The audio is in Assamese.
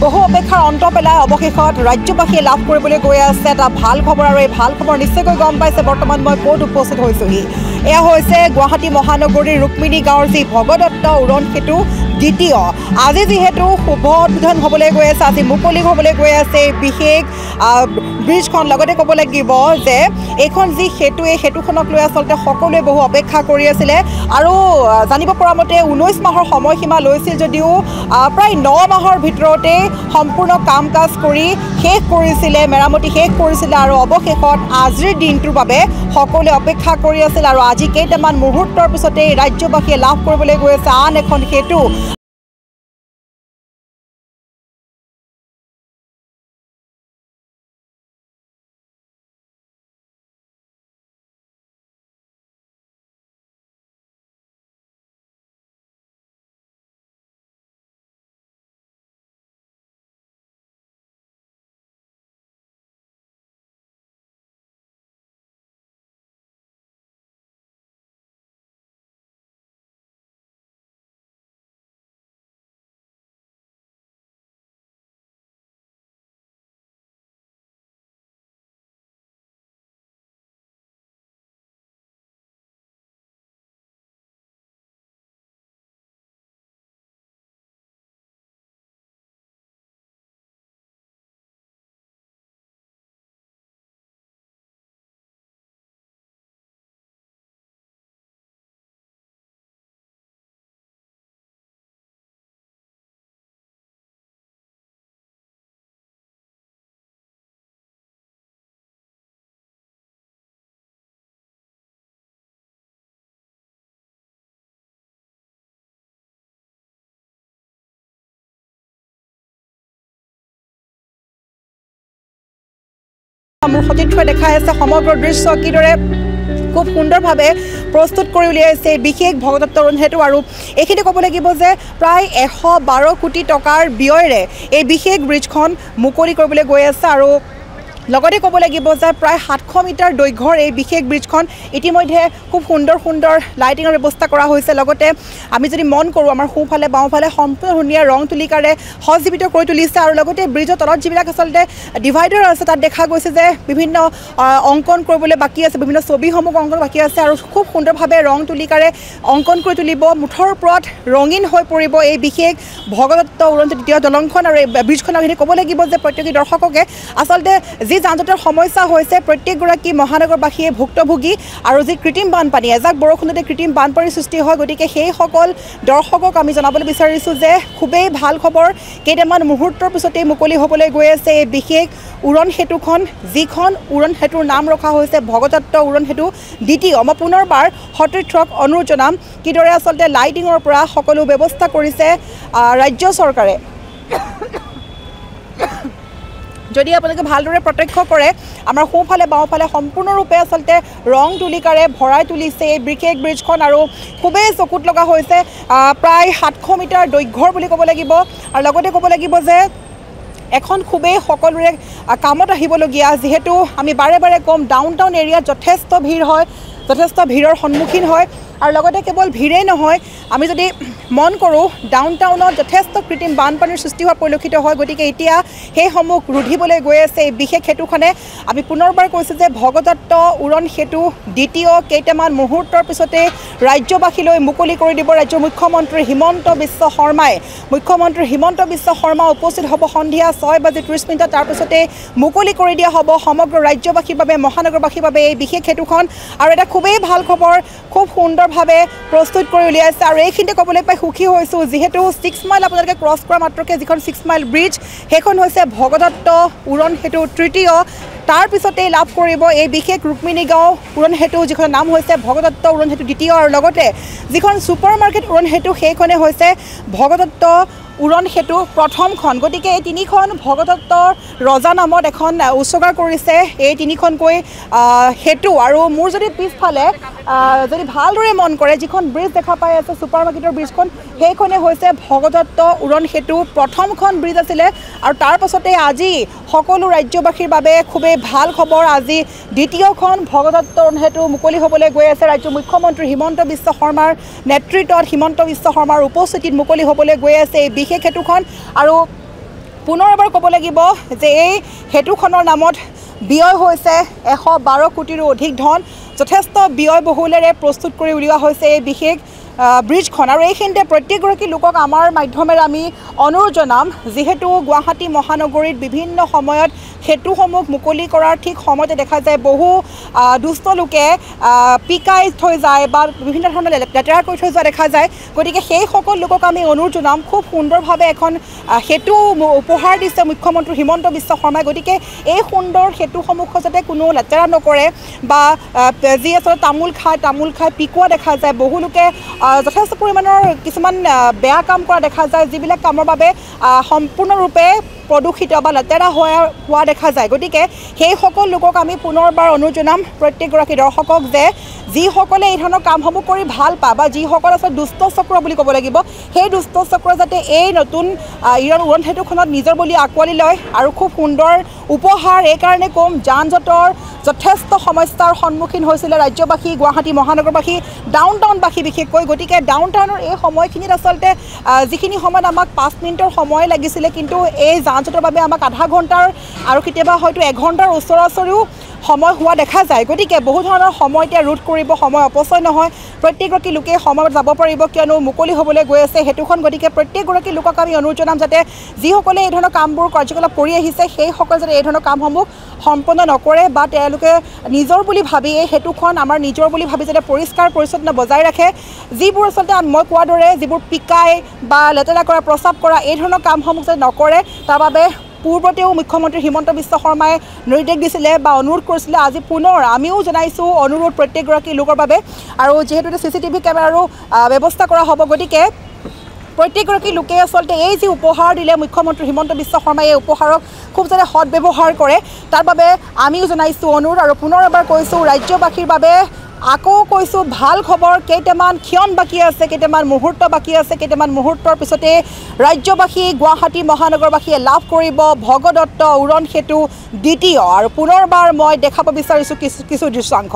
বহু অপেক্ষাৰ অন্ত পেলাই অৱশেষত ৰাজ্যবাসীয়ে লাভ কৰিবলৈ গৈ আছে এটা ভাল খবৰ আৰু এই ভাল খবৰ নিশ্চয়কৈ গম পাইছে বৰ্তমান মই ক'ত উপস্থিত হৈছোহি এয়া হৈছে গুৱাহাটী মহানগৰীৰ ৰুক্মিণী গাঁৱৰ যি ভগদত্ত উৰণ সেতু দ্বিতীয় আজি যেহেতু শুভ উদ্বোধন হ'বলৈ গৈ আছে আজি মুকলি হ'বলৈ গৈ আছে বিশেষ ব্ৰিজখন লগতে ক'ব লাগিব যে এইখন যি সেতু এই সেতুখনক লৈ আচলতে সকলোৱে বহু অপেক্ষা কৰি আছিলে আৰু জানিব পৰা মতে 19 মাহৰ সময়সীমা লৈছিল যদিও প্ৰায় 9 মাহৰ ভিতৰতে সম্পূৰ্ণ কাম কাজ কৰি শেষ কৰিছিলে মেৰামতি শেষ কৰিছিলে আৰু অৱশেষত আজিৰ দিনটোৰ বাবে সকলোৱে অপেক্ষা কৰি আছিল আৰু আজি কেইটামান মুহূৰ্তৰ পিছতে ৰাজ্যবাসীয়ে লাভ কৰিবলৈ গৈ আছে আন এখন সেতু মোৰ সতীৰ্থই দেখাই আছে সমগ্ৰ দৃশ্য কিদৰে খুব সুন্দৰভাৱে প্ৰস্তুত কৰি উলিয়াইছে বিশেষ ভগদত্ত উৰণ সেতু আৰু এইখিনি ক'ব লাগিব যে প্ৰায় 112 কোটি টকাৰ ব্যয়েৰে এই বিশেষ ব্ৰিজখন মুকলি কৰিবলৈ গৈ আছে আৰু লগতে ক'ব লাগিব যে প্ৰায় 700 মিটাৰ দৈৰ্ঘ্যৰ এই বিশেষ ব্ৰিজখন ইতিমধ্যে খুব সুন্দৰ লাইটিঙৰ ব্যৱস্থা কৰা হৈছে লগতে আমি যদি মন কৰোঁ আমাৰ সোঁফালে বাওঁফালে সম্পূৰ্ণ ধুনীয়া ৰং তুলিকাৰে সজ্জীৱিত কৰি তুলিছে আৰু লগতে ব্ৰিজৰ তলত যিবিলাক আচলতে ডিভাইডাৰ আছে তাত দেখা গৈছে যে বিভিন্ন অংকন কৰিবলৈ বাকী আছে বিভিন্ন ছবিসমূহ অংকন বাকী আছে আৰু খুব সুন্দৰভাৱে ৰং তুলিকাৰে অংকন কৰি তুলিব মুঠৰ ওপৰত ৰঙীন হৈ পৰিব এই বিশেষ ভগদত্ত উৰণ দ্বিতীয় দলংখন আৰু এই ব্ৰিজখনৰ কথা ক'ব লাগিব যে প্ৰত্যেক দৰ্শককে আচলতে যি যানজঁটৰ সমস্যা হৈছে প্ৰত্যেকগৰাকী মহানগৰবাসীয়ে ভুক্তভোগী আৰু যি কৃত্ৰিম বানপানী এজাক বৰষুণতে কৃত্ৰিম বানপানীৰ সৃষ্টি হয় গতিকে সেইসকল দৰ্শকক আমি জনাবলৈ বিচাৰিছোঁ যে খুবেই ভাল খবৰ কেইটামান মুহূৰ্তৰ পিছতেই মুকলি হ'বলৈ গৈ আছে এই বিশেষ উৰণ সেতুখন যিখন উৰণ সেতুৰ নাম ৰখা হৈছে ভগদত্ত উৰণ সেতু দ্বিতীয় মই পুনৰবাৰ সতীৰ্থক অনুৰোধ জনাম কিদৰে আচলতে লাইটিঙৰ পৰা সকলো ব্যৱস্থা কৰিছে ৰাজ্য চৰকাৰে যদি আপোনালোকে ভালদৰে প্ৰত্যক্ষ কৰে আমাৰ সোঁফালে বাওঁফালে সম্পূৰ্ণৰূপে আচলতে ৰং তুলিকাৰে ভৰাই তুলিছে এই বিশেষ ব্ৰিজখন আৰু খুবেই চকুত লগা হৈছে প্ৰায় 700 মিটাৰ দৈৰ্ঘ্যৰ বুলি ক'ব লাগিব আৰু লগতে ক'ব লাগিব যে এখন খুবেই সকলোৰে কামত আহিবলগীয়া যিহেতু আমি বাৰে বাৰে কম ডাউনটাউন এৰিয়াত যথেষ্ট ভিৰ হয় যথেষ্ট ভিৰৰ সন্মুখীন হয় আৰু লগতে কেৱল ভিৰেই নহয় আমি যদি মন কৰোঁ ডাউনটাউনত যথেষ্ট কৃত্ৰিম বানপানীৰ সৃষ্টি হোৱা পৰিলক্ষিত হয় গতিকে এতিয়া সেইসমূহ ৰুধিবলৈ গৈ আছে এই বিশেষ সেতুখনে আমি পুনৰবাৰ কৈছোঁ যে ভগদত্ত উৰণ সেতু দ্বিতীয় কেইটামান মুহূৰ্তৰ পিছতে ৰাজ্যবাসীলৈ মুকলি কৰি দিব ৰাজ্যৰ মুখ্যমন্ত্ৰী হিমন্ত বিশ্ব শৰ্মাই উপস্থিত হ'ব সন্ধিয়া 6:30 তাৰপিছতে মুকলি কৰি দিয়া হ'ব সমগ্ৰ ৰাজ্যবাসীৰ বাবে মহানগৰবাসীৰ বাবে এই বিশেষ সেতুখন আৰু এটা খুবেই ভাল খবৰ খুব সুন্দৰভাৱে প্ৰস্তুত কৰি উলিয়াইছে আৰু এইখিনিতে ক'বলৈ পাই সুখী হৈছোঁ যিহেতু 6 মাইল আপোনালোকে ক্ৰছ কৰা মাত্ৰকে যিখন 6 মাইল ব্ৰিজ সেইখন হৈছে ভগদত্ত উৰণ সেতু তৃতীয় তাৰ পিছতেই লাভ কৰিব এই বিশেষ ৰুক্মিণী গাঁও উৰণ সেতু যিখন নাম হৈছে ভগদত্ত উৰণ সেতু দ্বিতীয় আৰু লগতে যিখন ছুপাৰ মাৰ্কেট উৰণ সেতু সেইখনে হৈছে ভগদত্ত উৰণ সেতু প্ৰথমখন গতিকে এই তিনিখন ভগদত্তৰ ৰজা নামত এখন উৎসৰ্গা কৰিছে এই তিনিখনকৈ সেতু আৰু মোৰ যদি পিছফালে যদি ভালদৰে মন কৰে যিখন ব্ৰিজ দেখা পাই আছে ছুপাৰ মাৰ্কেটৰ ব্ৰিজখন সেইখনে হৈছে ভগদত্ত উৰণ সেতু প্ৰথমখন ব্ৰিজ আছিলে আৰু তাৰ পাছতে আজি সকলো ৰাজ্যবাসীৰ বাবে খুবেই ভাল খবৰ আজি দ্বিতীয়খন ভগদত্ত উৰণ সেতু মুকলি হ'বলৈ গৈ আছে ৰাজ্যৰ মুখ্যমন্ত্ৰী হিমন্ত বিশ্ব শৰ্মাৰ নেতৃত্বত হিমন্ত বিশ্ব শৰ্মাৰ উপস্থিতিত মুকলি হ'বলৈ গৈ আছে এই বিশেষ সেতুখন আৰু পুনৰ এবাৰ ক'ব লাগিব যে এই সেতুখনৰ নামত ব্যয় হৈছে 112 কোটিৰো অধিক ধন যথেষ্ট ব্যয়বহুলেৰে প্ৰস্তুত কৰি উলিওৱা হৈছে এই বিশেষ ব্ৰিজখন আৰু এইখিনিতে প্ৰত্যেকগৰাকী লোকক আমাৰ মাধ্যমেৰে আমি অনুৰোধ জনাম যিহেতু গুৱাহাটী মহানগৰীত বিভিন্ন সময়ত সেতুসমূহ মুকলি কৰাৰ ঠিক সময়তে দেখা যায় বহু দুষ্ট লোকে পিকাই থৈ যায় বা বিভিন্ন ধৰণৰ লেতেৰা কৰি থৈ যোৱা দেখা যায় গতিকে সেই সকল লোকক আমি অনুৰোধ জনাম খুব সুন্দৰভাৱে এখন সেতু উপহাৰ দিছে মুখ্যমন্ত্ৰী হিমন্ত বিশ্ব শৰ্মাই গতিকে এই সুন্দৰ সেতুসমূহ যাতে কোনো লেতেৰা নকৰে বা যি আচলতে তামোল খাই পিকোৱা দেখা যায় বহু লোকে যথেষ্ট পৰিমাণৰ কিছুমান বেয়া কাম কৰা দেখা যায় যিবিলাক কামৰ বাবে সম্পূৰ্ণৰূপে প্ৰদূষিত বা লেতেৰা হোৱা দেখা যায় গতিকে সেই সকল লোকক আমি পুনৰবাৰ অনুৰোধ জনাম প্ৰত্যেকগৰাকী দৰ্শকক যে যিসকলে এই ধৰণৰ কামসমূহ কৰি ভাল পায় বা যিসকল আছে দুষ্ট চক্ৰ বুলি ক'ব লাগিব সেই দুষ্ট চক্ৰ যাতে এই নতুন উৰণ সেতুখনত নিজৰ বুলি আঁকোৱালি লয় আৰু খুব সুন্দৰ উপহাৰ এইকাৰণে কম যান জঁটৰ যথেষ্ট সমস্যাৰ সন্মুখীন হৈছিলে ৰাজ্যবাসী গুৱাহাটী মহানগৰবাসী ডাউন টাউনবাসী বিশেষকৈ গতিকে ডাউন টাউনৰ এই সময়খিনিত আচলতে যিখিনি সময়ত আমাক 5 মিনিটৰ সময় লাগিছিলে কিন্তু এই যান জঁটৰ বাবে আমাক আধা ঘণ্টাৰ আৰু কেতিয়াবা হয়তো 1 ঘণ্টাৰ ওচৰা-ওচৰিও সময় হোৱা দেখা যায় গতিকে বহু ধৰণৰ সময় এতিয়া ৰোধ কৰিব সময় অপচয় নহয় প্ৰত্যেকগৰাকী লোকে সময়ত যাব পাৰিব কিয়নো মুকলি হ'বলৈ গৈ আছে সেতুখন গতিকে প্ৰত্যেকগৰাকী লোকক আমি অনুৰোধ জনাম যাতে যিসকলে এই ধৰণৰ কামবোৰ কাৰ্যকলাপ কৰি আহিছে সেইসকলে যাতে এই ধৰণৰ কামসমূহ সম্পন্ন নকৰে বা তেওঁলোকে নিজৰ বুলি ভাবি এই সেতুখন আমাৰ নিজৰ বুলি ভাবি যাতে পৰিষ্কাৰ পৰিচ্ছন্ন বজাই ৰাখে যিবোৰ আচলতে মই কোৱাৰ দৰে যিবোৰ পিকাই বা লেতেৰা কৰা প্ৰস্ৰাৱ কৰা এই ধৰণৰ কামসমূহ যাতে নকৰে তাৰ বাবে পূৰ্বতেও মুখ্যমন্ত্ৰী হিমন্ত বিশ্ব শৰ্মাই নিৰ্দেশ দিছিলে বা অনুৰোধ কৰিছিলে আজি পুনৰ আমিও জনাইছোঁ অনুৰোধ প্ৰত্যেকগৰাকী লোকৰ বাবে আৰু যিহেতু CCTV কেমেৰাৰো ব্যৱস্থা কৰা হ'ব গতিকে প্ৰত্যেকগৰাকী লোকে আচলতে এই যি উপহাৰ দিলে মুখ্যমন্ত্ৰী হিমন্ত বিশ্ব শৰ্মাই এই উপহাৰক খুব যাতে সৎব্যৱহাৰ কৰে তাৰ বাবে আমিও জনাইছোঁ অনুৰোধ আৰু পুনৰ এবাৰ কৈছোঁ ৰাজ্যবাসীৰ বাবে আকৌ কৈছোঁ ভাল খবৰ কেইটামান ক্ষণ বাকী আছে কেইটামান মুহূৰ্ত বাকী আছে কেইটামান মুহূৰ্তৰ পিছতে ৰাজ্যবাসী গুৱাহাটী মহানগৰবাসীয়ে লাভ কৰিব ভগদত্ত উৰণ সেতু দ্বিতীয় আৰু পুনৰবাৰ মই দেখাব বিচাৰিছোঁ কিছু দৃশ্যাংশ